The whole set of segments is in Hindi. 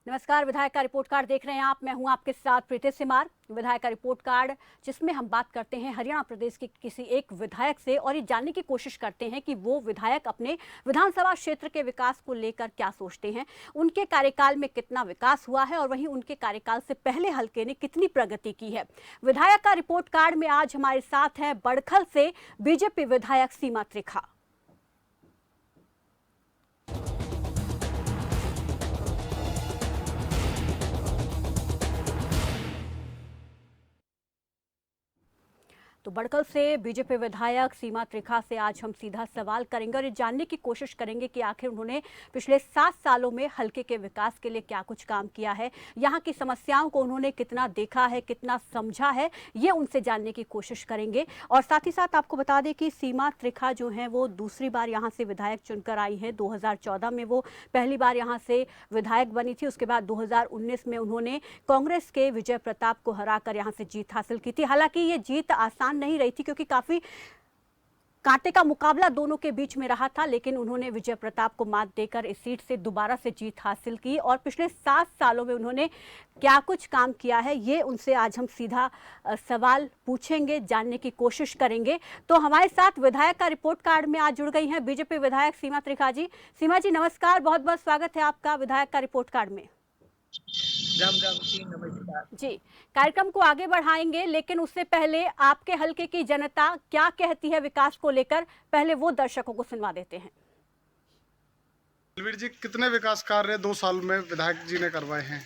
नमस्कार, विधायक का रिपोर्ट कार्ड देख रहे हैं आप। मैं हूं आपके साथ प्रीति सिमार। विधायक का रिपोर्ट कार्ड जिसमें हम बात करते हैं हरियाणा प्रदेश के किसी एक विधायक से और ये जानने की कोशिश करते हैं कि वो विधायक अपने विधानसभा क्षेत्र के विकास को लेकर क्या सोचते हैं, उनके कार्यकाल में कितना विकास हुआ है और वहीं उनके कार्यकाल से पहले हल्के ने कितनी प्रगति की है। विधायक का रिपोर्ट कार्ड में आज हमारे साथ है बड़खल से बीजेपी विधायक सीमा त्रिखा। तो बड़कल से बीजेपी विधायक सीमा त्रिखा से आज हम सीधा सवाल करेंगे और ये जानने की कोशिश करेंगे कि आखिर उन्होंने पिछले 7 सालों में हल्के के विकास के लिए क्या कुछ काम किया है, यहाँ की समस्याओं को उन्होंने कितना देखा है, कितना समझा है, ये उनसे जानने की कोशिश करेंगे। और साथ ही साथ आपको बता दें कि सीमा त्रिखा जो है वो दूसरी बार यहाँ से विधायक चुनकर आई हैं। 2014 में वो पहली बार यहाँ से विधायक बनी थी। उसके बाद 2019 में उन्होंने कांग्रेस के विजय प्रताप को हराकर यहाँ से जीत हासिल की थी। हालांकि ये जीत आसान नहीं रही थी क्योंकि काफी कांटे का मुकाबला दोनों के बीच में रहा था, लेकिन उन्होंने विजय प्रताप को मात देकर इस सीट से दोबारा से जीत हासिल की। और पिछले 7 सालों में उन्होंने क्या कुछ काम किया है, ये उनसे आज हम सीधा सवाल पूछेंगे, जानने की कोशिश करेंगे। तो हमारे साथ विधायक का रिपोर्ट कार्ड में आज जुड़ गई हैं बीजेपी विधायक सीमा त्रिखा जी। सीमा जी नमस्कार, बहुत बहुत स्वागत है आपका विधायक का रिपोर्ट कार्ड में। राम राम जी, नमस्कार जी, कार्यक्रम को आगे बढ़ाएंगे, लेकिन उससे पहले आपके हलके की जनता क्या कहती है विकास को लेकर, पहले वो दर्शकों को सुनवा देते हैं। बलवीर जी, कितने विकास कार्य 2 साल में विधायक जी ने करवाए हैं?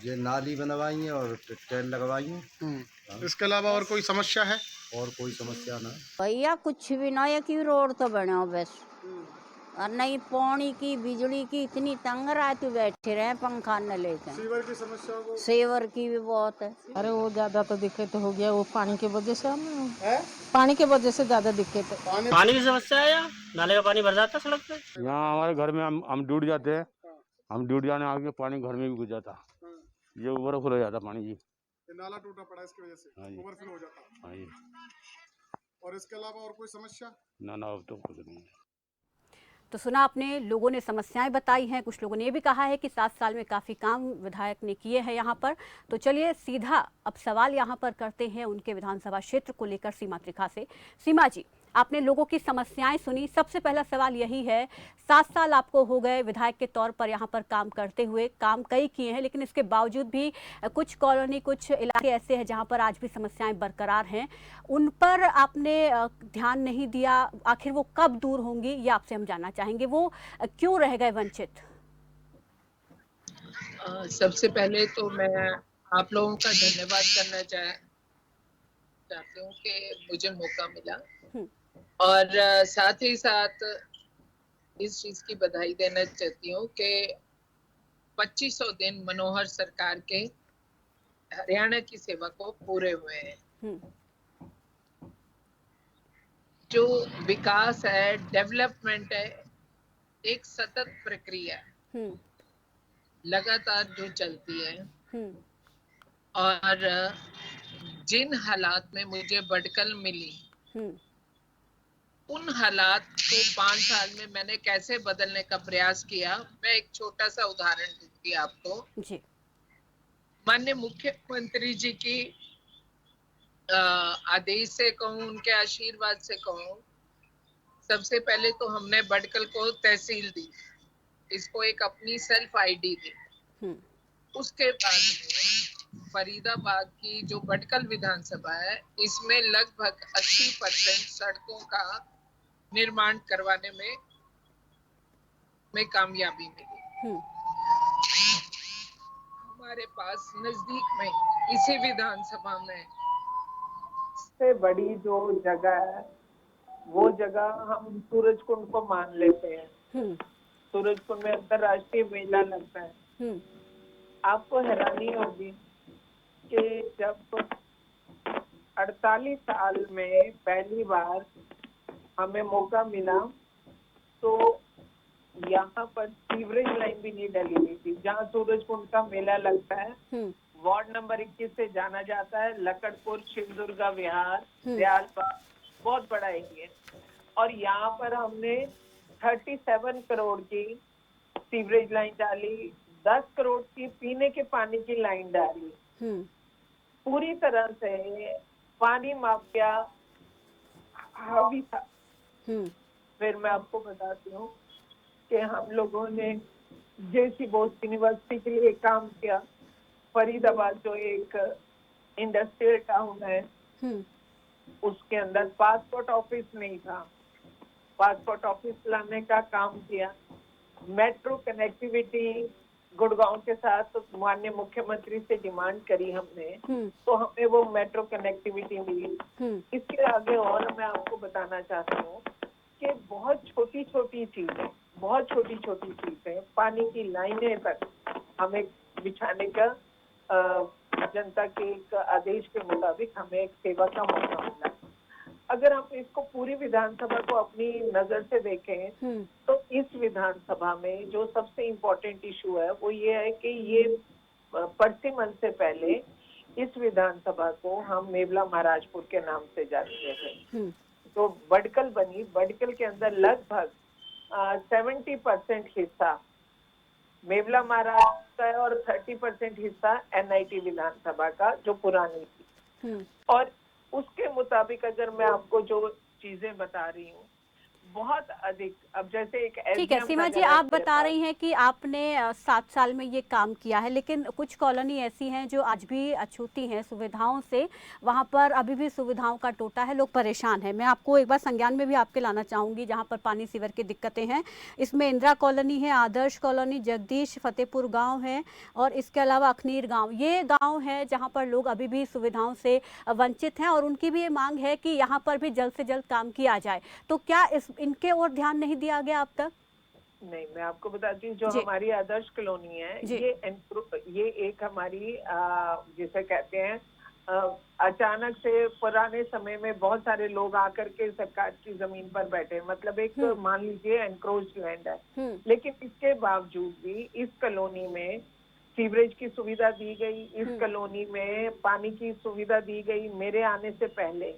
ये नाली बनवाई है और ट्रेन लगवाई है। इसके अलावा और कोई समस्या है? और कोई समस्या ना। भैया कुछ भी ना, एक ही रोड तो बना बस। और नहीं पानी की बिजली की इतनी तंग रात बैठे रहे पंखा न लेकर। सीवर की समस्या को सेवर की भी बहुत है। अरे वो ज्यादा तो दिक्कत हो गया, वो पानी की वजह से पानी की वजह से ज्यादा दिक्कत है। पानी की समस्या है, या नाले का पानी भर जाता है सड़क पे। यहाँ हमारे घर में हम ड्यूट जाते हैं, हम ड्यूट जाने आगे पानी घर में भी घुस जाता, ये ओवरफ्लो हो जाता पानी जी। ये नाला टूटा पड़ा इसकी वजह से ओवरफ्लो हो जाता है। हाँ जी। और इसके अलावा और कोई समस्या? ना अब तो कुछ नहीं है। तो सुना आपने, लोगों ने समस्याएं बताई हैं, कुछ लोगों ने ये भी कहा है कि 7 साल में काफ़ी काम विधायक ने किए हैं यहाँ पर। तो चलिए सीधा अब सवाल यहाँ पर करते हैं उनके विधानसभा क्षेत्र को लेकर सीमा त्रिखा से। सीमा जी, आपने लोगों की समस्याएं सुनी, सबसे पहला सवाल यही है, 7 साल आपको हो गए विधायक के तौर पर यहाँ पर काम करते हुए, काम कई किए हैं, लेकिन इसके बावजूद भी कुछ कॉलोनी, कुछ इलाके ऐसे हैं जहाँ पर आज भी समस्याएं बरकरार हैं, उन पर आपने ध्यान नहीं दिया। आखिर वो कब दूर होंगी, ये आपसे हम जानना चाहेंगे। वो क्यों रह गए वंचित? सबसे पहले तो मैं आप लोगों का धन्यवाद करना चाहती हूँ कि मुझे मौका मिला, और साथ ही साथ इस चीज की बधाई देना चाहती हूँ कि 2500 दिन मनोहर सरकार के हरियाणा की सेवा को पूरे हुए हैं। जो विकास है, डेवलपमेंट है, एक सतत प्रक्रिया लगातार जो चलती है। और जिन हालात में मुझे बड़कल मिली, उन हालात को 5 साल में मैंने कैसे बदलने का प्रयास किया, मैं एक छोटा सा उदाहरण दूंगी आपको जी। माननीय मुख्यमंत्री जी की आदेश से कहूँ, उनके आशीर्वाद से कहूँ, सबसे पहले तो हमने बड़कल को तहसील दी, इसको एक अपनी सेल्फ आईडी दी। उसके बाद में फरीदाबाद की जो बड़कल विधानसभा है, इसमें लगभग 80% सड़कों का निर्माण करवाने में कामयाबी मिली। हमारे पास नजदीक में इसी विधानसभा में सबसे बड़ी जो जगह है, वो जगह हम सूरजकुंड को मान लेते हैं। सूरजकुंड में अंतरराष्ट्रीय मेला लगता है। आपको हैरानी होगी कि जब 48 साल में पहली बार हमें मौका मिला, तो यहाँ पर सीवरेज लाइन भी नहीं डली हुई थी। जहाँ सूरजकुंड का मेला लगता है, वार्ड नंबर 21 से जाना जाता है, लकड़पुर, शिवदुर्गा विहार, दयालपाड़, बहुत बड़ा एरिया। और यहाँ पर हमने 37 करोड़ की सीवरेज लाइन डाली, 10 करोड़ की पीने के पानी की लाइन डाली। पूरी तरह से पानी माफिया हावी था। फिर मैं आपको बताती हूँ कि हम लोगों ने जेसी बोस यूनिवर्सिटी के लिए काम किया। फरीदाबाद जो एक इंडस्ट्रियल टाउन है, उसके अंदर पासपोर्ट ऑफिस नहीं था। पासपोर्ट ऑफिस लाने का काम किया। मेट्रो कनेक्टिविटी गुड़गांव के साथ माननीय मुख्यमंत्री से डिमांड करी हमने, तो हमें वो मेट्रो कनेक्टिविटी मिली। इसके आगे और मैं आपको बताना चाहती हूँ कि बहुत छोटी छोटी चीजें पानी की लाइनें तक हमें बिछाने का जनता के एक आदेश के मुताबिक हमें एक सेवा का मौका मिला। अगर हम इसको पूरी विधानसभा को अपनी नजर से देखें तो इस विधानसभा में जो सबसे इम्पोर्टेंट इशू है वो ये है कि ये परसिमन से पहले इस विधानसभा को हम मेवला महाराजपुर के नाम से जानते थे। तो बडकल बनी। बडकल के अंदर लगभग 70% हिस्सा मेवला महाराज का है और 30% हिस्सा NIT विधानसभा का जो पुरानी थी। और उसके मुताबिक अगर मैं आपको जो चीजें बता रही हूँ बहुत अधिक, अब जैसे एक ठीक है सीमा जी, आप बता रही हैं कि आपने 7 साल में ये काम किया है, लेकिन कुछ कॉलोनी ऐसी हैं जो आज भी अछूती हैं सुविधाओं से, वहाँ पर अभी भी सुविधाओं का टोटा है, लोग परेशान हैं। मैं आपको एक बार संज्ञान में भी आपके लाना चाहूँगी जहाँ पर पानी सीवर की दिक्कतें हैं। इसमें इंदिरा कॉलोनी है, आदर्श कॉलोनी, जगदीश, फतेहपुर गाँव है और इसके अलावा अखनीर गाँव। ये गाँव है जहाँ पर लोग अभी भी सुविधाओं से वंचित हैं और उनकी भी ये मांग है कि यहाँ पर भी जल्द से जल्द काम किया जाए। तो क्या इनके और ध्यान नहीं दिया गया अब तक? नहीं, मैं आपको बताती हूँ जो हमारी आदर्श कॉलोनी है ये एक हमारी जिसे कहते हैं अचानक से पुराने समय में बहुत सारे लोग आकर के सरकार की जमीन पर बैठे, मतलब एक मान लीजिए एनक्रोच लैंड है। लेकिन इसके बावजूद भी इस कॉलोनी में सीवरेज की सुविधा दी गई, इस कॉलोनी में पानी की सुविधा दी गई। मेरे आने से पहले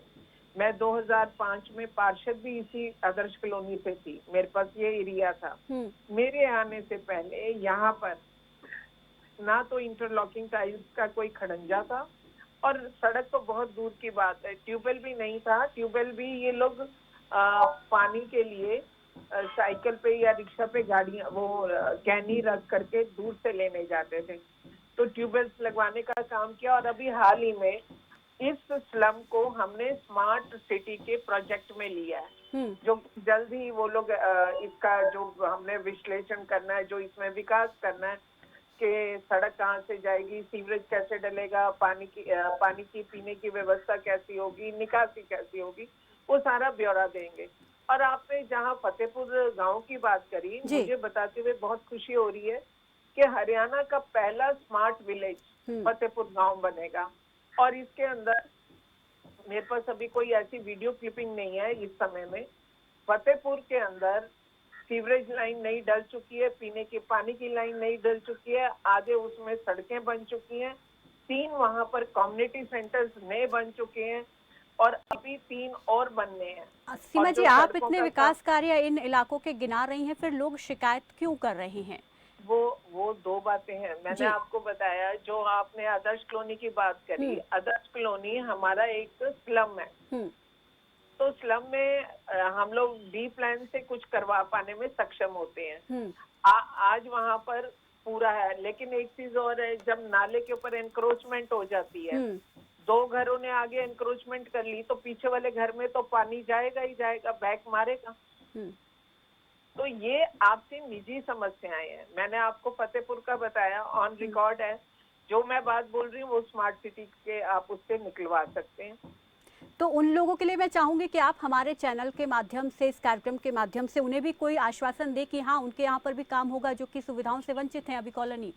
मैं 2005 में पार्षद भी इसी आदर्श कॉलोनी से थी, मेरे पास ये एरिया था। मेरे आने से पहले यहाँ पर ना तो इंटरलॉकिंग टाइल्स का कोई खड़ंजा था और सड़क तो बहुत दूर की बात है, ट्यूबवेल भी नहीं था। ट्यूबवेल भी ये लोग पानी के लिए साइकिल पे या रिक्शा पे गाड़ियां वो कैनी रख करके दूर से लेने जाते थे। तो ट्यूबवेल्स लगवाने का काम किया और अभी हाल ही में इस स्लम को हमने स्मार्ट सिटी के प्रोजेक्ट में लिया है, जो जल्द ही वो लोग इसका जो हमने विश्लेषण करना है, जो इसमें विकास करना है कि सड़क कहाँ से जाएगी, सीवरेज कैसे डलेगा, पानी की पीने की व्यवस्था कैसी होगी, निकासी कैसी होगी, वो सारा ब्यौरा देंगे। और आपने जहाँ फतेहपुर गांव की बात करी, मुझे बताते हुए बहुत खुशी हो रही है कि हरियाणा का पहला स्मार्ट विलेज फतेहपुर गांव बनेगा। और इसके अंदर मेरे पास अभी कोई ऐसी वीडियो क्लिपिंग नहीं है इस समय में। फतेहपुर के अंदर सीवरेज लाइन नई डल चुकी है, पीने के पानी की लाइन नई डल चुकी है, आधे उसमें सड़कें बन चुकी हैं, 3 वहां पर कम्युनिटी सेंटर्स नए बन चुके हैं और अभी 3 और बनने हैं। सीमा जी, आप इतने विकास कार्य इन इलाकों के गिना रही हैं, फिर लोग शिकायत क्यों कर रहे हैं? वो 2 बातें हैं। मैंने आपको बताया, जो आपने आदर्श कॉलोनी की बात करी, आदर्श कॉलोनी हमारा एक स्लम है। तो स्लम में हम लोग डी प्लान से कुछ करवा पाने में सक्षम होते हैं। आज वहाँ पर पूरा है, लेकिन एक चीज और है, जब नाले के ऊपर एनक्रोचमेंट हो जाती है, 2 घरों ने आगे एनक्रोचमेंट कर ली तो पीछे वाले घर में तो पानी जाएगा ही जाएगा, बैक मारेगा। तो ये आपसी निजी समस्याएं हैं। मैंने आपको फतेहपुर का बताया, ऑन रिकॉर्ड है। जो मैं बात बोल रही हूँ वो स्मार्ट सिटी के आप उससे निकलवा सकते हैं। तो उन लोगों के लिए मैं चाहूंगी कि आप हमारे चैनल के माध्यम से, इस कार्यक्रम के माध्यम से उन्हें भी कोई आश्वासन दे कि हाँ, उनके यहाँ पर भी काम होगा जो कि सुविधाओं से वंचित हैं अभी कॉलोनी।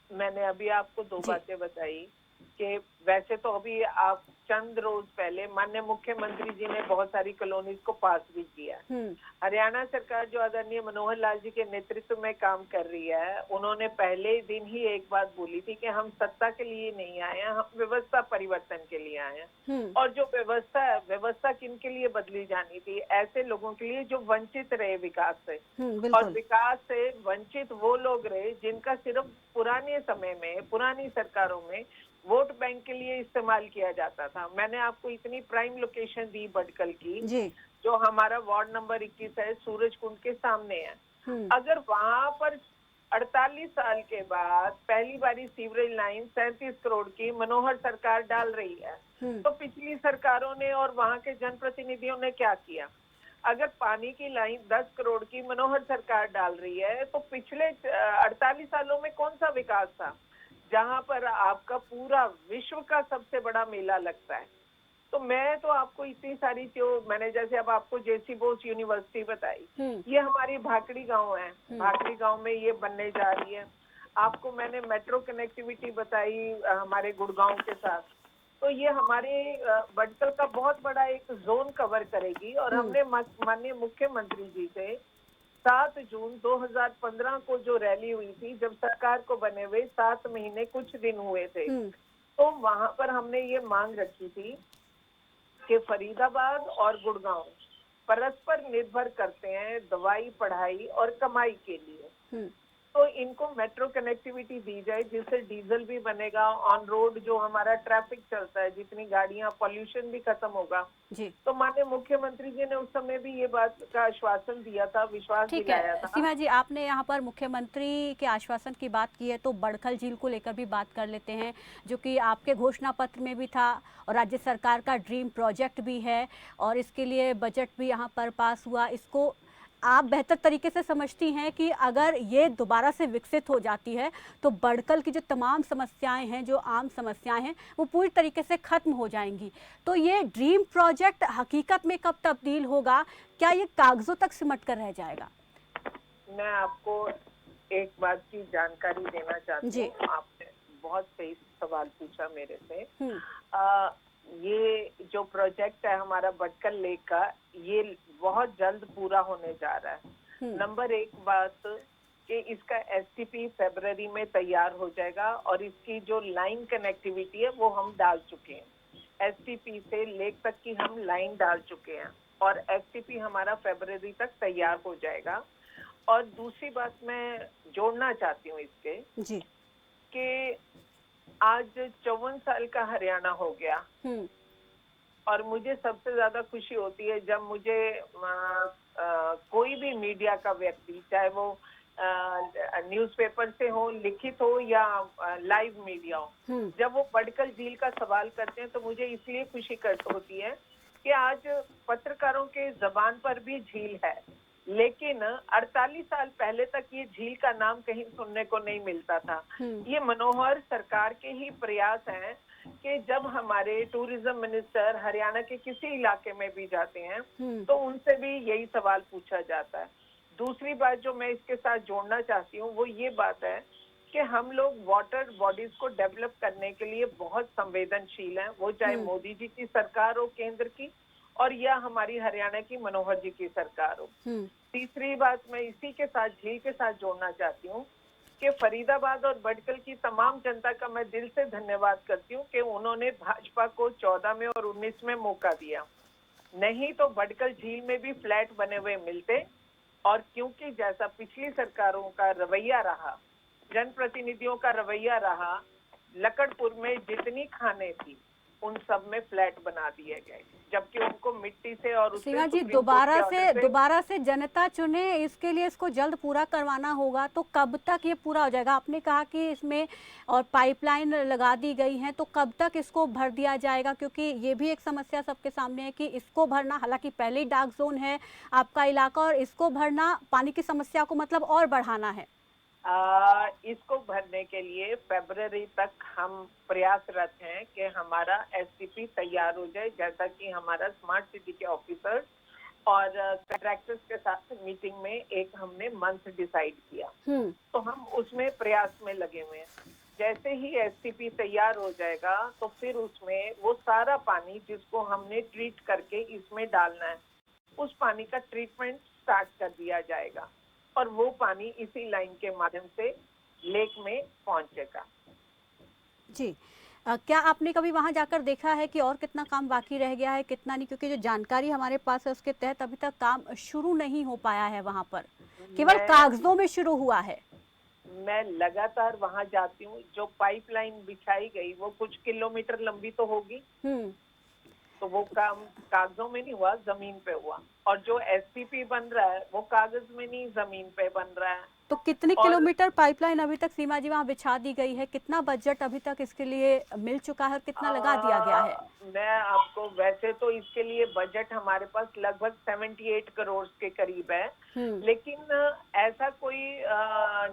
मैंने अभी आपको 2 बातें बताई कि वैसे तो अभी आप चंद रोज पहले माननीय मुख्यमंत्री जी ने बहुत सारी कॉलोनीज को पास भी किया। हरियाणा सरकार जो आदरणीय मनोहर लाल जी के नेतृत्व में काम कर रही है, उन्होंने पहले दिन ही एक बात बोली थी कि हम सत्ता के लिए नहीं आए हैं, हम व्यवस्था परिवर्तन के लिए आए हैं। और जो व्यवस्था किन के लिए बदली जानी थी? ऐसे लोगों के लिए जो वंचित रहे विकास से, और विकास से वंचित वो लोग रहे जिनका सिर्फ पुराने समय में, पुरानी सरकारों में वोट बैंक के लिए इस्तेमाल किया जाता था। मैंने आपको इतनी प्राइम लोकेशन दी भटकल की, जो हमारा वार्ड नंबर 21 है, सूरज कुंड के सामने है। अगर वहां पर 48 साल के बाद पहली बारी सीवरेज लाइन 37 करोड़ की मनोहर सरकार डाल रही है, तो पिछली सरकारों ने और वहां के जनप्रतिनिधियों ने क्या किया? अगर पानी की लाइन 10 करोड़ की मनोहर सरकार डाल रही है, तो पिछले 48 सालों में कौन सा विकास था जहां पर आपका पूरा विश्व का सबसे बड़ा मेला लगता है? तो मैं तो आपको इतनी सारी मैंने जैसे अब आपको जेसी बोस यूनिवर्सिटी बताई, ये हमारी भाकड़ी गांव है, भाकड़ी गांव में ये बनने जा रही है। आपको मैंने मेट्रो कनेक्टिविटी बताई हमारे गुड़गांव के साथ, तो ये हमारे भटकल का बहुत बड़ा एक जोन कवर करेगी। और हमने माननीय मुख्यमंत्री जी से 7 जून 2015 को जो रैली हुई थी, जब सरकार को बने हुए 7 महीने कुछ दिन हुए थे, तो वहां पर हमने ये मांग रखी थी कि फरीदाबाद और गुड़गांव परस्पर निर्भर करते हैं दवाई, पढ़ाई और कमाई के लिए, तो इनको मेट्रो कनेक्टिविटी दी जाए, जिससे डीजल भी बनेगा, ऑन रोड जो हमारा ट्रैफिक चलता है, जितनी गाड़ियां, पॉल्यूशन भी खत्म होगा जी। तो माननीय मुख्यमंत्री जी ने उस समय भी ये बात का आश्वासन दिया था, विश्वास दिलाया था। सीमा जी, आपने यहाँ पर मुख्यमंत्री के आश्वासन की बात की है, तो बड़खल झील को लेकर भी बात कर लेते हैं, जो कि आपके घोषणा पत्र में भी था और राज्य सरकार का ड्रीम प्रोजेक्ट भी है, और इसके लिए बजट भी यहाँ पर पास हुआ। इसको आप बेहतर तरीके से समझती हैं कि अगर ये दोबारा से विकसित हो जाती है तो बड़कल की जो तमाम समस्याएं हैं, जो आम समस्याएं हैं, वो पूरी तरीके से खत्म हो जाएंगी। तो ये ड्रीम प्रोजेक्ट हकीकत में कब तब्दील होगा? क्या ये कागजों तक सिमट कर रह जाएगा? मैं आपको एक बात की जानकारी देना चाहती हूँ। आपने बहुत सही सवाल पूछा मेरे से। ये जो प्रोजेक्ट है हमारा भटकल लेक का, ये बहुत जल्द पूरा होने जा रहा है। नंबर 1 बात कि इसका एसटीपी फरवरी में तैयार हो जाएगा, और इसकी जो लाइन कनेक्टिविटी है वो हम डाल चुके हैं। एसटीपी से लेक तक की हम लाइन डाल चुके हैं, और एसटीपी हमारा फरवरी तक तैयार हो जाएगा। और दूसरी बात मैं जोड़ना चाहती हूँ इसके जी, कि आज 54 साल का हरियाणा हो गया, और मुझे सबसे ज्यादा खुशी होती है जब मुझे कोई भी मीडिया का व्यक्ति, चाहे वो न्यूज़पेपर से हो, लिखित हो या लाइव मीडिया हो, जब वो भटकल झील का सवाल करते हैं तो मुझे इसलिए खुशी होती है कि आज पत्रकारों के जबान पर भी झील है। लेकिन 48 साल पहले तक ये झील का नाम कहीं सुनने को नहीं मिलता था। ये मनोहर सरकार के ही प्रयास हैं कि जब हमारे टूरिज्म मिनिस्टर हरियाणा के किसी इलाके में भी जाते हैं तो उनसे भी यही सवाल पूछा जाता है। दूसरी बात जो मैं इसके साथ जोड़ना चाहती हूँ वो ये बात है कि हम लोग वाटर बॉडीज को डेवलप करने के लिए बहुत संवेदनशील हैं, वो चाहे मोदी जी की सरकार हो केंद्र की, और या हमारी हरियाणा की मनोहर जी की सरकार हो। तीसरी बात मैं इसी के साथ झील के साथ जोड़ना चाहती हूँ कि फरीदाबाद और भटकल की तमाम जनता का मैं दिल से धन्यवाद करती हूँ कि उन्होंने भाजपा को 14 में और 19 में मौका दिया, नहीं तो भटकल झील में भी फ्लैट बने हुए मिलते। और क्योंकि जैसा पिछली सरकारों का रवैया रहा, जनप्रतिनिधियों का रवैया रहा, लकड़पुर में जितनी खाने थी उन सब में फ्लैट बना दिए गए, जबकि उनको मिट्टी से और सीमा जी दोबारा से जनता चुने, इसके लिए इसको जल्द पूरा करवाना होगा। तो कब तक ये पूरा हो जाएगा? आपने कहा कि इसमें और पाइपलाइन लगा दी गई है, तो कब तक इसको भर दिया जाएगा? क्योंकि ये भी एक समस्या सबके सामने है कि इसको भरना, हालांकि पहले ही डार्क जोन है आपका इलाका, और इसको भरना पानी की समस्या को मतलब और बढ़ाना है। इसको भरने के लिए फरवरी तक हम प्रयासरत हैं कि हमारा एसटीपी तैयार हो जाए, जैसा कि हमारा स्मार्ट सिटी के ऑफिसर्स और कॉन्ट्रैक्टर्स के साथ मीटिंग में एक हमने मंथ डिसाइड किया, तो हम उसमें प्रयास में लगे हुए हैं। जैसे ही एसटीपी तैयार हो जाएगा तो फिर उसमें वो सारा पानी जिसको हमने ट्रीट करके इसमें डालना है, उस पानी का ट्रीटमेंट स्टार्ट कर दिया जाएगा और वो पानी इसी लाइन के माध्यम से लेक में पहुंचेगा। जी। क्या आपने कभी वहां जाकर देखा है कि और कितना काम बाकी रह गया है, कितना नहीं? क्योंकि जो जानकारी हमारे पास है उसके तहत अभी तक काम शुरू नहीं हो पाया है वहां पर, केवल कागजों में शुरू हुआ है। मैं लगातार वहां जाती हूँ। जो पाइपलाइन बिछाई गई वो कुछ किलोमीटर लंबी तो होगी, तो वो काम कागजों में नहीं हुआ, जमीन पे हुआ। और जो एसटीपी बन रहा है वो कागज में नहीं, जमीन पे बन रहा है। तो कितने किलोमीटर पाइपलाइन अभी तक सीमा जी वहाँ बिछा दी गई है? कितना बजट अभी तक इसके लिए मिल चुका है और कितना लगा दिया गया है? मैं आपको, वैसे तो इसके लिए बजट हमारे पास लगभग 78 करोड़ के करीब है, लेकिन ऐसा कोई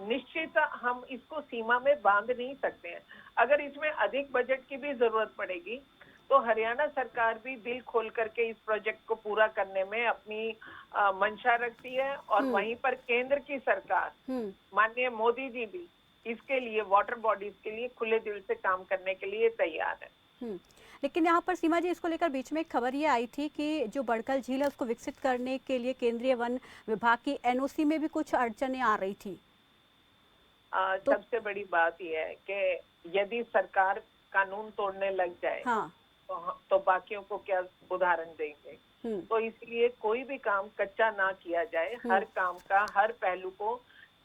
निश्चित हम इसको सीमा में बांध नहीं सकते हैं। अगर इसमें अधिक बजट की भी जरूरत पड़ेगी तो हरियाणा सरकार भी दिल खोल करके इस प्रोजेक्ट को पूरा करने में अपनी मंशा रखती है और वहीं पर केंद्र की सरकार, माननीय मोदी जी भी इसके लिए, वाटर बॉडीज के लिए खुले दिल से काम करने के लिए तैयार है। लेकिन यहाँ पर सीमा जी, इसको लेकर बीच में एक खबर ये आई थी कि जो बड़कल झील है उसको विकसित करने के लिए केंद्रीय वन विभाग की एनओसी में भी कुछ अड़चनें आ रही थी। तो सबसे बड़ी बात यह है कि यदि सरकार कानून तोड़ने लग जाए, हाँ, तो बाकियों को क्या उदाहरण देंगे। तो इसलिए कोई भी काम कच्चा ना किया जाए, हर काम का हर पहलू को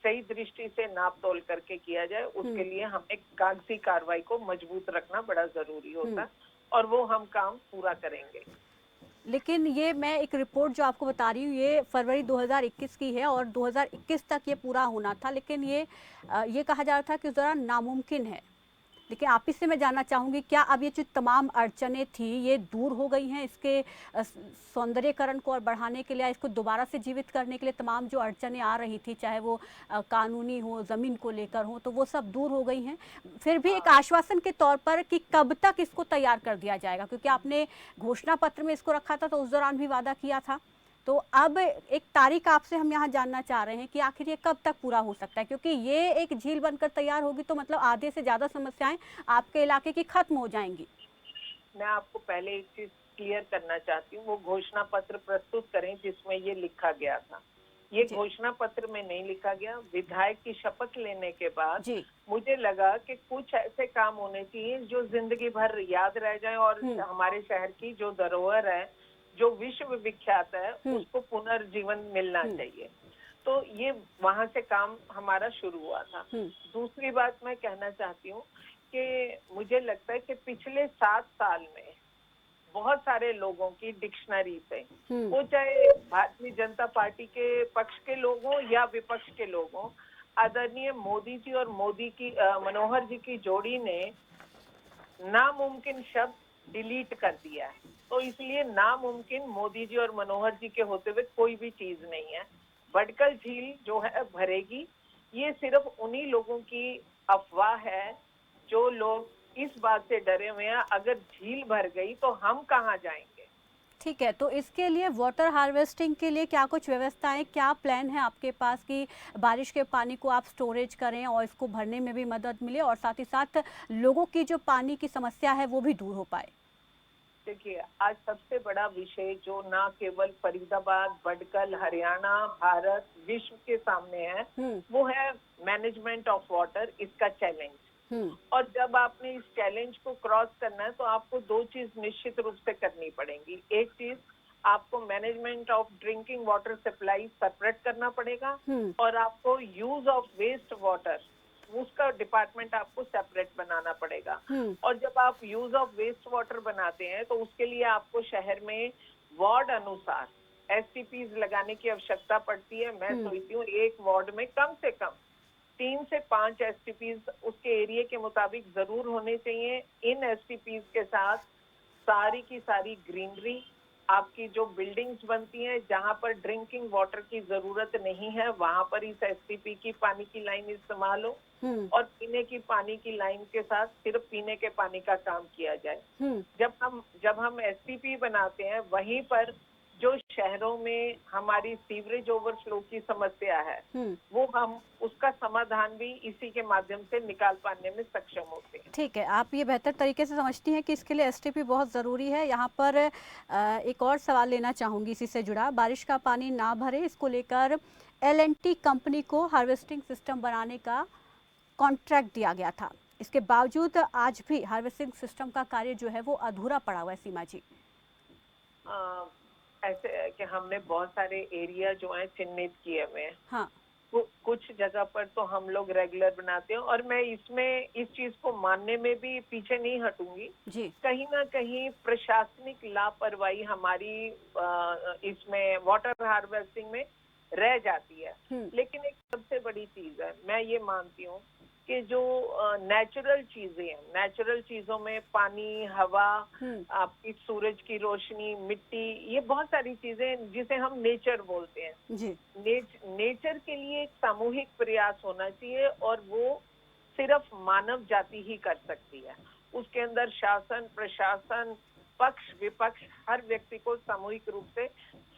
सही दृष्टि से नाप तोल करके किया जाए। उसके लिए हमें कागजी कार्रवाई को मजबूत रखना बड़ा जरूरी होता है और वो हम काम पूरा करेंगे। लेकिन ये मैं एक रिपोर्ट जो आपको बता रही हूँ ये फरवरी 2021 की है और 2021 तक ये पूरा होना था, लेकिन ये कहा जा रहा था कि उस दौरान नामुमकिन है। लेकिन आप इससे मैं जानना चाहूँगी, क्या अब ये जो तमाम अड़चनें थी ये दूर हो गई हैं? इसके सौंदर्यीकरण को और बढ़ाने के लिए, इसको दोबारा से जीवित करने के लिए तमाम जो अड़चनें आ रही थी, चाहे वो कानूनी हो, ज़मीन को लेकर हो, तो वो सब दूर हो गई हैं? फिर भी एक आश्वासन के तौर पर कि कब तक इसको तैयार कर दिया जाएगा, क्योंकि आपने घोषणा पत्र में इसको रखा था तो उस दौरान भी वादा किया था। तो अब एक तारीख आपसे हम यहाँ जानना चाह रहे हैं कि आखिर ये कब तक पूरा हो सकता है, क्योंकि ये एक झील बनकर तैयार होगी तो मतलब आधे से ज़्यादा समस्याएं आपके इलाके की खत्म हो जाएंगी। मैं आपको पहले एक चीज क्लियर करना चाहती हूँ, वो घोषणा पत्र प्रस्तुत करें जिसमें ये लिखा गया था। ये घोषणा पत्र में नहीं लिखा गया। विधायक की शपथ लेने के बाद मुझे लगा कि कुछ ऐसे काम होने चाहिए जो जिंदगी भर याद रह जाए और हमारे शहर की जो धरोहर है, जो विश्व विख्यात है, उसको पुनर्जीवन मिलना चाहिए। तो ये वहां से काम हमारा शुरू हुआ था। दूसरी बात मैं कहना चाहती हूँ कि मुझे लगता है कि पिछले 7 साल में बहुत सारे लोगों की डिक्शनरी से, वो चाहे भारतीय जनता पार्टी के पक्ष के लोग हों या विपक्ष के लोग हों, आदरणीय मोदी जी और मनोहर जी की जोड़ी ने नामुमकिन शब्द डिलीट कर दिया है। तो इसलिए नामुमकिन मोदी जी और मनोहर जी के होते हुए कोई भी चीज नहीं है। बड़कल झील जो है भरेगी, ये सिर्फ उन्हीं लोगों की अफवाह है जो लोग इस बात से डरे हुए हैं अगर झील भर गई तो हम कहाँ जाएंगे। ठीक है, तो इसके लिए वाटर हार्वेस्टिंग के लिए क्या कुछ व्यवस्थाएं, क्या प्लान है आपके पास कि बारिश के पानी को आप स्टोरेज करें और इसको भरने में भी मदद मिले और साथ ही साथ लोगों की जो पानी की समस्या है वो भी दूर हो पाए? देखिए, आज सबसे बड़ा विषय जो ना केवल फरीदाबाद, बड़कल, हरियाणा, भारत, विश्व के सामने है, वो है मैनेजमेंट ऑफ वाटर, इसका चैलेंज। और जब आपने इस चैलेंज को क्रॉस करना है तो आपको 2 चीज निश्चित रूप से करनी पड़ेंगी। एक चीज, आपको management of drinking water supply separate करना पड़ेगा और आपको यूज ऑफ वेस्ट वाटर, उसका डिपार्टमेंट आपको सेपरेट बनाना पड़ेगा। और जब आप यूज ऑफ वेस्ट वाटर बनाते हैं तो उसके लिए आपको शहर में वार्ड अनुसार एसटीपीज लगाने की आवश्यकता पड़ती है। मैं सोचती हूँ एक वार्ड में कम से कम 3 से 5 एसटीपीज उसके एरिया के मुताबिक जरूर होने चाहिए। इन एसटीपीज के साथ सारी की सारी ग्रीनरी, आपकी जो बिल्डिंग्स बनती हैं जहां पर ड्रिंकिंग वाटर की जरूरत नहीं है, वहां पर इस एसटीपी की पानी की लाइन इस्तेमाल हो और पीने की पानी की लाइन के साथ सिर्फ पीने के पानी का काम किया जाए। जब हम एसटीपी बनाते हैं वहीं पर जो शहरों में हमारी सीवरेज ओवरफ्लो की समस्या है, वो हम उसका समाधान भी इसी के माध्यम से निकाल पाने में सक्षम होते हैं। ठीक है, आप ये बेहतर तरीके से समझती हैं कि इसके लिए एसटीपी बहुत ज़रूरी है। यहाँ पर एक और सवाल लेना चाहूँगी इसी से जुड़ा। बारिश का पानी ना भरे, इसको लेकर एल&टी कंपनी को हार्वेस्टिंग सिस्टम बनाने का कॉन्ट्रैक्ट दिया गया था। इसके बावजूद आज भी हार्वेस्टिंग सिस्टम का कार्य जो है वो अधूरा पड़ा हुआ है। सीमा जी, ऐसे है कि हमने बहुत सारे एरिया जो है चिन्हित किए हुए हैं। हाँ, कुछ जगह पर तो हम लोग रेगुलर बनाते हैं, और मैं इसमें इस चीज को मानने में भी पीछे नहीं हटूंगी जी। कहीं ना कहीं प्रशासनिक लापरवाही हमारी इसमें वाटर हार्वेस्टिंग में रह जाती है। लेकिन एक सबसे बड़ी चीज है, मैं ये मानती हूँ कि जो नेचुरल चीजें हैं, नेचुरल चीजों में पानी, हवा, आपकी सूरज की रोशनी, मिट्टी, ये बहुत सारी चीजें जिसे हम नेचर बोलते हैं जी। नेचर के लिए एक सामूहिक प्रयास होना चाहिए, और वो सिर्फ मानव जाति ही कर सकती है। उसके अंदर शासन, प्रशासन, पक्ष विपक्ष, हर व्यक्ति को सामूहिक रूप से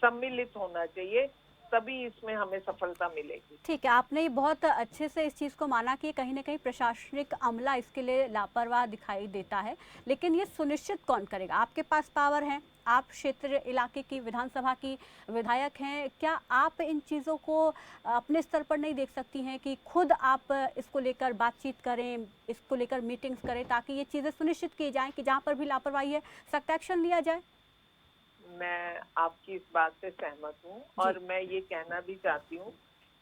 सम्मिलित होना चाहिए, तभी इसमें हमें सफलता मिलेगी। ठीक है, आपने ये बहुत अच्छे से इस चीज़ को माना कि कहीं ना कहीं प्रशासनिक अमला इसके लिए लापरवाह दिखाई देता है, लेकिन ये सुनिश्चित कौन करेगा? आपके पास पावर है, आप क्षेत्र इलाके की विधानसभा की विधायक हैं, क्या आप इन चीज़ों को अपने स्तर पर नहीं देख सकती हैं कि खुद आप इसको लेकर बातचीत करें, इसको लेकर मीटिंग्स करें, ताकि ये चीज़ें सुनिश्चित की जाएं कि जहाँ पर भी लापरवाही है सख्त एक्शन लिया जाए? मैं आपकी इस बात से सहमत हूँ, और मैं ये कहना भी चाहती हूँ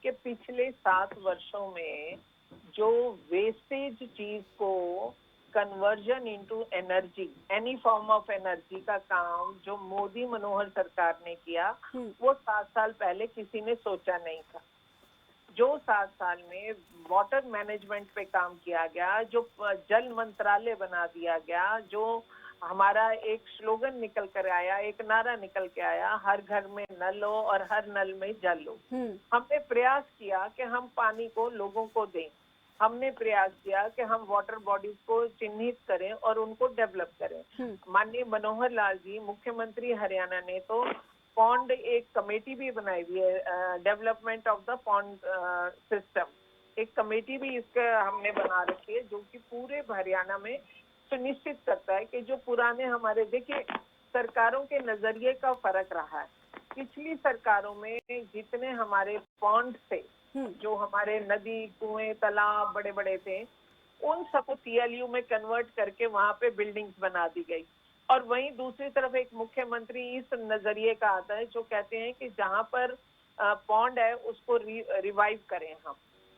कि पिछले 7 वर्षों में जो वेस्टेज चीज को conversion into energy, any form of energy का काम जो मोदी मनोहर सरकार ने किया, वो 7 साल पहले किसी ने सोचा नहीं था। जो 7 साल में वाटर मैनेजमेंट पे काम किया गया, जो जल मंत्रालय बना दिया गया, जो हमारा एक स्लोगन निकल कर आया, एक नारा निकल के आया, हर घर में नल हो और हर नल में जल हो। हमने प्रयास किया कि हम पानी को लोगों को दें, हमने प्रयास किया कि हम वाटर बॉडीज को चिन्हित करें और उनको डेवलप करें। माननीय मनोहर लाल जी, मुख्यमंत्री हरियाणा ने तो पॉन्ड एक कमेटी भी बनाई हुई है, development of the pond system, एक कमेटी भी इसका हमने बना रखी है, जो कि पूरे हरियाणा में सुनिश्चित करता है कि जो पुराने हमारे, देखिए सरकारों के नजरिए का फर्क रहा है। पिछली सरकारों में जितने हमारे पॉन्ड थे, जो हमारे नदी, कुएं, तालाब बड़े बड़े थे, उन सबको सीएलयू में कन्वर्ट करके वहां पे बिल्डिंग्स बना दी गई। और वहीं दूसरी तरफ एक मुख्यमंत्री इस नजरिए का आता है जो कहते हैं कि जहां पर पॉन्ड है उसको रिवाइव करें हम।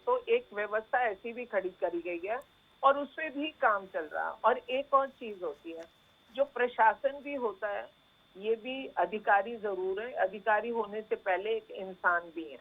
तो एक व्यवस्था ऐसी भी खड़ी करी गई है, और उसमें भी काम चल रहा। और एक और चीज होती है, जो प्रशासन भी होता है, ये भी अधिकारी जरूर है, अधिकारी होने से पहले एक इंसान भी है।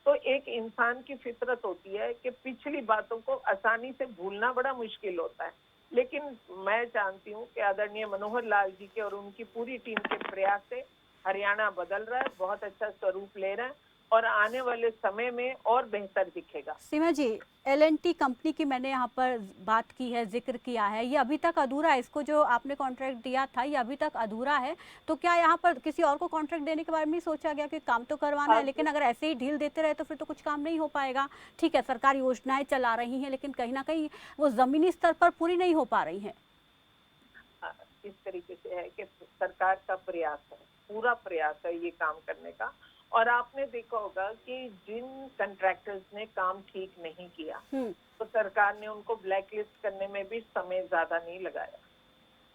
तो एक इंसान की फितरत होती है कि पिछली बातों को आसानी से भूलना बड़ा मुश्किल होता है, लेकिन मैं जानती हूँ कि आदरणीय मनोहर लाल जी के और उनकी पूरी टीम के प्रयास से हरियाणा बदल रहा है, बहुत अच्छा स्वरूप ले रहा है, और आने वाले समय में और बेहतर दिखेगा। सीमा जी, एल&टी कंपनी की मैंने यहाँ पर बात की है, जिक्र किया है, ये अभी तक अधूरा है। इसको जो आपने कॉन्ट्रैक्ट दिया था ये अभी तक अधूरा है, तो क्या यहाँ पर किसी और को कॉन्ट्रैक्ट देने के बारे में नहीं सोचा गया कि काम तो करवाना है, लेकिन अगर ऐसे ही ढील देते रहे तो फिर तो कुछ काम नहीं हो पाएगा? ठीक है, सरकार योजनाएं चला रही हैं, लेकिन कहीं ना कहीं वो जमीनी स्तर पर पूरी नहीं हो पा रही है। इस तरीके से है कि सरकार का प्रयास है, पूरा प्रयास है ये काम करने का। और आपने देखा होगा कि जिन कंट्रैक्टर्स ने काम ठीक नहीं किया, तो सरकार ने उनको ब्लैकलिस्ट करने में भी समय ज्यादा नहीं लगाया,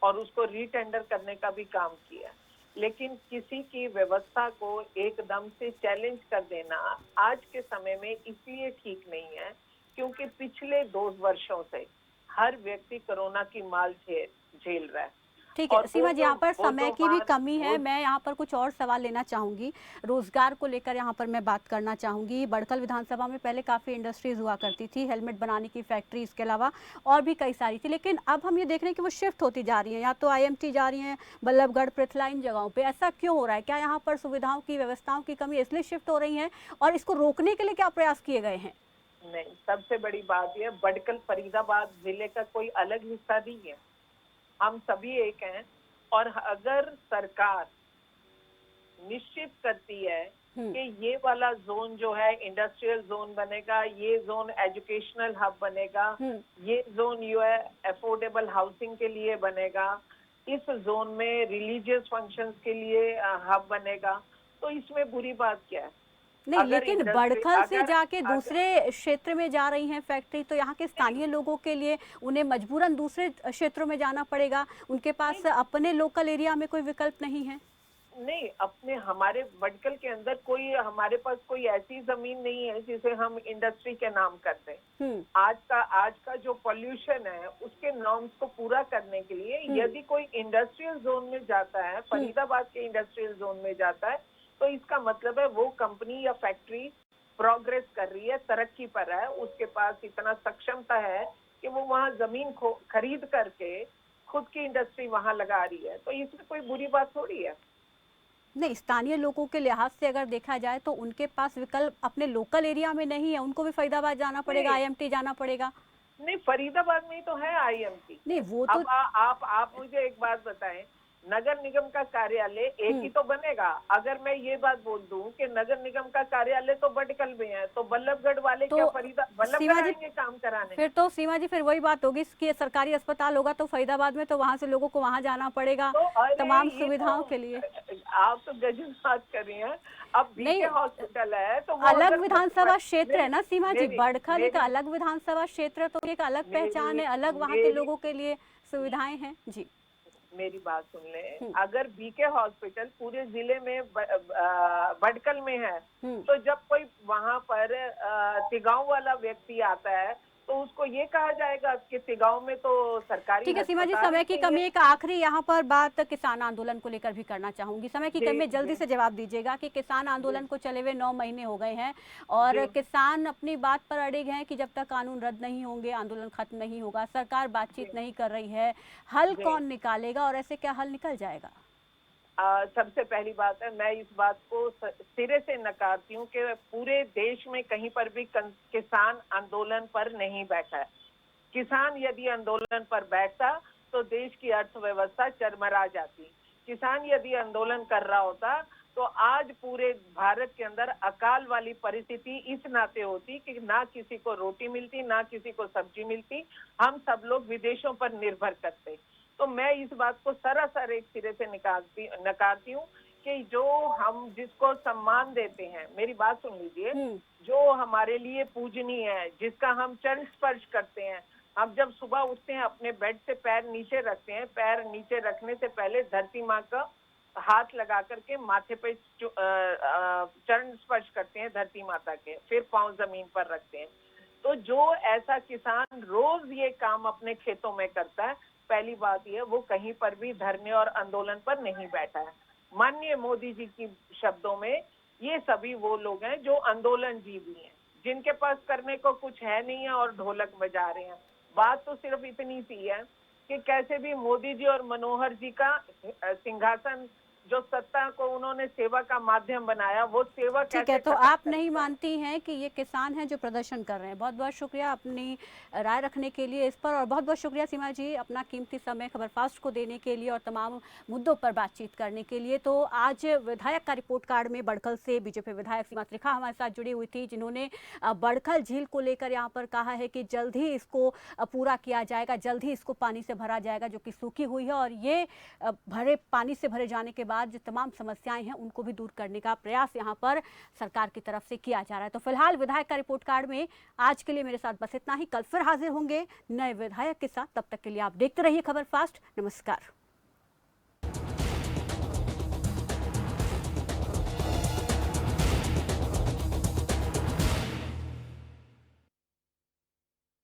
और उसको रीटेंडर करने का भी काम किया। लेकिन किसी की व्यवस्था को एकदम से चैलेंज कर देना आज के समय में इसलिए ठीक नहीं है, क्योंकि पिछले 2 वर्षों से हर व्यक्ति कोरोना की मार झेल रहा है। ठीक है सीमा जी, यहाँ पर समय की भी कमी है, मैं यहाँ पर कुछ और सवाल लेना चाहूँगी। रोजगार को लेकर यहाँ पर मैं बात करना चाहूँगी। बड़कल विधानसभा में पहले काफ़ी इंडस्ट्रीज हुआ करती थी, हेलमेट बनाने की फैक्ट्री, इसके अलावा और भी कई सारी थी, लेकिन अब हम ये देख रहे हैं कि वो शिफ्ट होती जा रही हैं, या तो IMT जा रही हैं, बल्लभगढ़, पृथला, इन जगहों पर। ऐसा क्यों हो रहा है? क्या यहाँ पर सुविधाओं की, व्यवस्थाओं की कमी इसलिए शिफ्ट हो रही है, और इसको रोकने के लिए क्या प्रयास किए गए हैं? नहीं, सबसे बड़ी बात यह, बड़कल फरीदाबाद जिले का कोई अलग हिस्सा नहीं है, हम सभी एक हैं। और अगर सरकार निश्चित करती है कि ये वाला जोन जो है इंडस्ट्रियल जोन बनेगा, ये जोन एजुकेशनल हब बनेगा, ये जोन जो है अफोर्डेबल हाउसिंग के लिए बनेगा, इस जोन में रिलीजियस फंक्शंस के लिए हब बनेगा, तो इसमें बुरी बात क्या है? नहीं, लेकिन बड़खल से जाके दूसरे क्षेत्र में जा रही हैं फैक्ट्री, तो यहाँ के स्थानीय लोगों के लिए उन्हें मजबूरन दूसरे क्षेत्रों में जाना पड़ेगा। उनके पास अपने लोकल एरिया में कोई विकल्प नहीं है। नहीं, अपने हमारे बड़कल के अंदर हमारे पास कोई ऐसी जमीन नहीं है जिसे हम इंडस्ट्री के नाम करते हैं। आज का जो पोल्यूशन है उसके नॉर्म्स को पूरा करने के लिए यदि कोई इंडस्ट्रियल जोन में जाता है, फरीदाबाद के इंडस्ट्रियल जोन में जाता है, तो इसका मतलब है वो कंपनी या फैक्ट्री प्रोग्रेस कर रही है, तरक्की पर है, उसके पास इतना सक्षमता है कि वो वहाँ जमीन खरीद करके खुद की इंडस्ट्री वहाँ लगा रही है, तो इसमें कोई बुरी बात थोड़ी है। नहीं, स्थानीय लोगों के लिहाज से अगर देखा जाए तो उनके पास विकल्प अपने लोकल एरिया में नहीं है, उनको भी फरीदाबाद जाना पड़ेगा, आईएमटी जाना पड़ेगा। नहीं, फरीदाबाद में ही तो है आईएमटी। नहीं, वो तो आप मुझे एक बात बताएं, नगर निगम का कार्यालय एक ही तो बनेगा। अगर मैं ये बात बोल दूं कि नगर निगम का कार्यालय तो बड़कल में है, तो बल्लभगढ़ वाले तो क्या बल्लभगढ़ आएंगे काम कराने? फिर तो सीमा जी, फिर वही बात होगी कि सरकारी अस्पताल होगा तो फरीदाबाद में, तो वहाँ से लोगों को वहाँ जाना पड़ेगा तमाम सुविधाओं के लिए। आप तो गजब बात कर रही हैं। अब बीके हॉस्पिटल है तो अलग विधानसभा क्षेत्र है ना सीमा जी, बड़खल एक अलग विधानसभा क्षेत्र, तो एक अलग पहचान है, अलग वहाँ के लोगों के लिए सुविधाएं हैं जी। मेरी बात सुन ले, अगर बीके हॉस्पिटल पूरे जिले में बड़कल में है, तो जब कोई वहां पर तिगांव वाला व्यक्ति आता है तो उसको ये कहा जाएगा कि तिगांव में तो सरकारी। ठीक है सीमा जी, समय की कमी, एक आखिरी यहाँ पर बात किसान आंदोलन को लेकर भी करना चाहूंगी। समय की कमी में जल्दी से जवाब दीजिएगा कि किसान आंदोलन को चले हुए 9 महीने हो गए हैं और किसान अपनी बात पर अड़िग हैं कि जब तक कानून रद्द नहीं होंगे आंदोलन खत्म नहीं होगा। सरकार बातचीत नहीं कर रही है, हल कौन निकालेगा और ऐसे क्या हल निकल जाएगा? सबसे पहली बात है, मैं इस बात को सिरे से नकारती हूँ कि पूरे देश में कहीं पर भी किसान आंदोलन पर नहीं बैठा है। किसान यदि आंदोलन पर बैठता तो देश की अर्थव्यवस्था चरमरा जाती। किसान यदि आंदोलन कर रहा होता तो आज पूरे भारत के अंदर अकाल वाली परिस्थिति इस नाते होती कि ना किसी को रोटी मिलती, ना किसी को सब्जी मिलती, हम सब लोग विदेशों पर निर्भर करते। तो मैं इस बात को सरासर एक सिरे से नकारती हूँ कि जो हम जिसको सम्मान देते हैं, मेरी बात सुन लीजिए, जो हमारे लिए पूजनीय है, जिसका हम चरण स्पर्श करते हैं, हम जब सुबह उठते हैं अपने बेड से पैर नीचे रखते हैं, पैर नीचे रखने से पहले धरती माँ का हाथ लगा करके माथे पे चरण स्पर्श करते हैं धरती माता के, फिर पांव जमीन पर रखते हैं। तो जो ऐसा किसान रोज ये काम अपने खेतों में करता है, पहली बात यह वो कहीं पर भी धरने और आंदोलन पर नहीं बैठा है। माननीय मोदी जी की शब्दों में ये सभी वो लोग हैं जो आंदोलन जीवी हैं, जिनके पास करने को कुछ है नहीं है और ढोलक बजा रहे हैं। बात तो सिर्फ इतनी सी है कि कैसे भी मोदी जी और मनोहर जी का सिंहासन, जो सत्ता को उन्होंने सेवा का माध्यम बनाया, वो सेवा ठीक है। तो आप नहीं मानती हैं कि ये किसान हैं जो प्रदर्शन कर रहे हैं? बहुत बहुत शुक्रिया अपनी राय रखने के लिए इस पर, और बहुत बहुत शुक्रिया सीमा जी अपना कीमती समय खबर फास्ट को देने के लिए और तमाम मुद्दों पर बातचीत करने के लिए। तो आज विधायक का रिपोर्ट कार्ड में बड़खल से बीजेपी विधायक सीमा त्रिखा हमारे साथ जुड़ी हुई थी, जिन्होंने बड़खल झील को लेकर यहाँ पर कहा है कि जल्द ही इसको पूरा किया जाएगा, जल्द ही इसको पानी से भरा जाएगा जो कि सूखी हुई है, और ये पानी से भरे जाने के बाद जो तमाम समस्याएं हैं उनको भी दूर करने का प्रयास यहां पर सरकार की तरफ से किया जा रहा है। तो फिलहाल विधायक का रिपोर्ट कार्ड में आज के लिए मेरे साथ बस इतना ही। कल फिर हाजिर होंगे नए विधायक के साथ, तब तक के लिए आप देखते रहिए खबर फास्ट। नमस्कार।